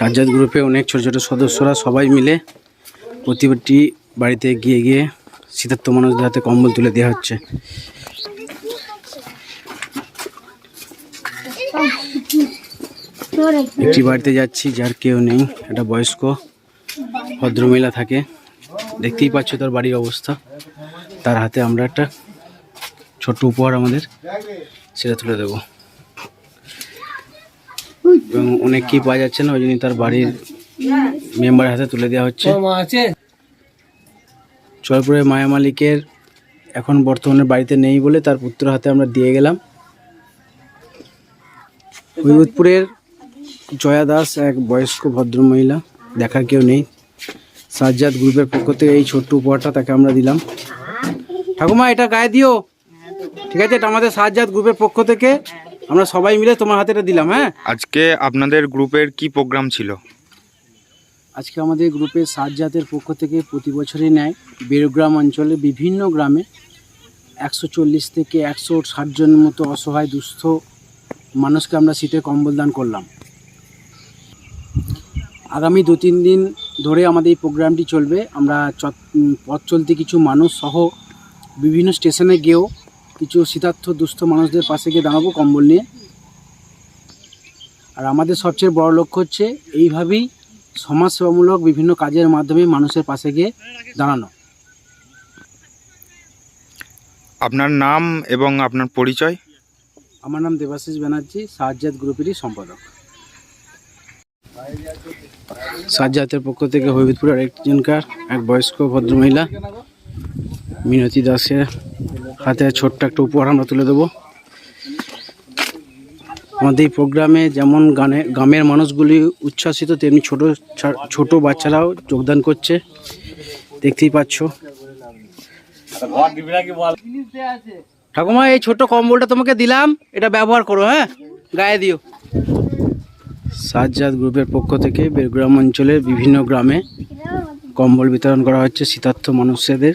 সাজ্জাদ গ্রুপে অনেক ছোট ছোট সদস্যরা সবাই মিলে প্রতিটি বাড়িতে গিয়ে গিয়ে শীতার্ত মানুষদের হাতে কম্বল তুলে দেওয়া হচ্ছে। একটি বাড়িতে যাচ্ছি যার কেউ নেই, একটা বয়স্ক ভদ্রমহিলা থাকে, দেখতেই পাচ্ছ তার বাড়ির অবস্থা। তার হাতে আমরা একটা ছোট্ট উপহার আমাদের সেটা তুলে দেবো এবং অনেক কি পাওয়া যাচ্ছে না, ওই জন্য তার বাড়ির মেম্বারের হাতে তুলে দেওয়া হচ্ছে। জয়পুরের মায়া মালিকের এখন বর্তমানে বাড়িতে নেই বলে তার পুত্র হাতে আমরা দিয়ে গেলাম। হৈমতপুরের জয়া দাস এক বয়স্ক ভদ্রমহিলা, দেখার কেউ নেই। সাজ্জাদ গ্রুপের পক্ষ থেকে এই ছোট্ট উপহারটা তাকে আমরা দিলাম। ঠাকুমা এটা গায়ে দিও, ঠিক আছে? এটা আমাদের সাজ্জাদ গ্রুপের পক্ষ থেকে আমরা সবাই মিলে তোমার হাতে এটা দিলাম। হ্যাঁ, আজকে আপনাদের গ্রুপের কি প্রোগ্রাম ছিল? আজকে আমাদের গ্রুপের সাজ্জাদের পক্ষ থেকে প্রতি বছরই নেয় বেরগ্রাম অঞ্চলে বিভিন্ন গ্রামে 140 থেকে 160 জনের মতো অসহায় দুস্থ মানুষকে আমরা শীতের কম্বল দান করলাম। আগামী 2-3 দিন ধরে আমাদের এই প্রোগ্রামটি চলবে। আমরা পথ চলতি কিছু মানুষ সহ বিভিন্ন স্টেশনে গিয়েও কিছু শীতার্থ দুস্থ মানুষদের পাশে গিয়ে দাঁড়াবো কম্বল নিয়ে। আর আমাদের সবচেয়ে বড় লক্ষ্য হচ্ছে এইভাবেই সমাজসেবামূলক বিভিন্ন কাজের মাধ্যমে মানুষের পাশে গিয়ে দাঁড়ানো। আপনার নাম এবং আপনার পরিচয়? আমার নাম দেবাশিস ব্যানার্জি, সাজ্জাদ গ্রুপেরই সম্পাদক। সাজ্জাদের পক্ষ থেকে হৈমতপুরের আরেকজনকার এক বয়স্ক ভদ্রমহিলা মিনতি দাসের হাতে ছোট্ট একটা উপহার আমরা তুলে দেবো। আমাদের এই প্রোগ্রামে যেমন গ্রামের মানুষগুলি উচ্ছ্বাসিত, তেমনি ছোট বাচ্চারাও যোগদান করছে, দেখতেই পাচ্ছ। ঠাকুমা এই ছোট্ট কম্বলটা তোমাকে দিলাম, এটা ব্যবহার করো, হ্যাঁ, গায়ে দিও। সাজ্জাদ গ্রুপের পক্ষ থেকে বেরগ্রাম অঞ্চলের বিভিন্ন গ্রামে কম্বল বিতরণ করা হচ্ছে শীতার্থ মানুষদের।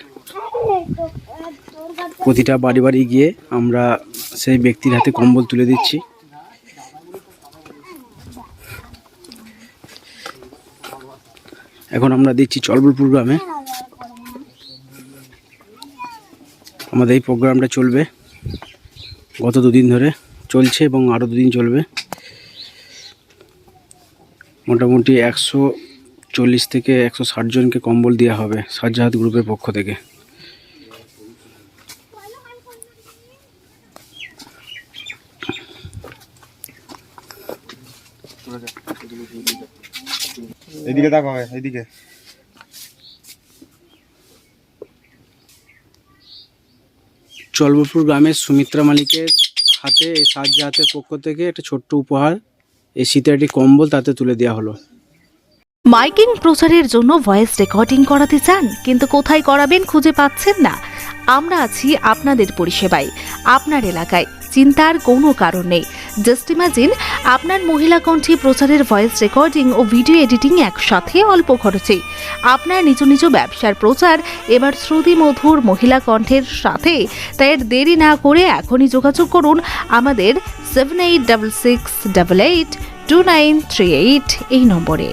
প্রতিটা বাড়ি বাড়ি গিয়ে আমরা সেই ব্যক্তির হাতে কম্বল তুলে দিচ্ছি। এখন আমরা দিচ্ছি চলবুলপুর গ্রামে। আমাদের এই প্রোগ্রামটা চলবে, গত 2 দিন ধরে চলছে এবং আরও 2 দিন চলবে। মোটামুটি 140 থেকে 160 জনকে কম্বল দেওয়া হবে সাজ্জাদ গ্রুপের পক্ষ থেকে। এদিকে তাকাও, এদিকে। চলবুলপুর গ্রামের সুমিত্রা মালিকের হাতে এই সাজ্জাদের পক্ষ থেকে একটা ছোট্ট উপহার, এই শীতের একটি কম্বল তাতে তুলে দেওয়া হলো। মাইকিং প্রচারের জন্য ভয়েস রেকর্ডিং করাতে চান কিন্তু কোথায় করাবেন খুঁজে পাচ্ছেন না? আমরা আছি আপনাদের পরিষেবায়, আপনার এলাকায়। চিন্তার কোনো কারণ নেই। জাস্ট ইমাজিন আপনার মহিলা কণ্ঠে প্রচারের ভয়েস রেকর্ডিং ও ভিডিও এডিটিং একসাথে অল্প খরচে। আপনার নিজ নিজ ব্যবসার প্রচার এবার শ্রুতিমধুর মহিলা কণ্ঠের সাথে। তাই দেরি না করে এখনই যোগাযোগ করুন আমাদের 7866882938 এই নম্বরে।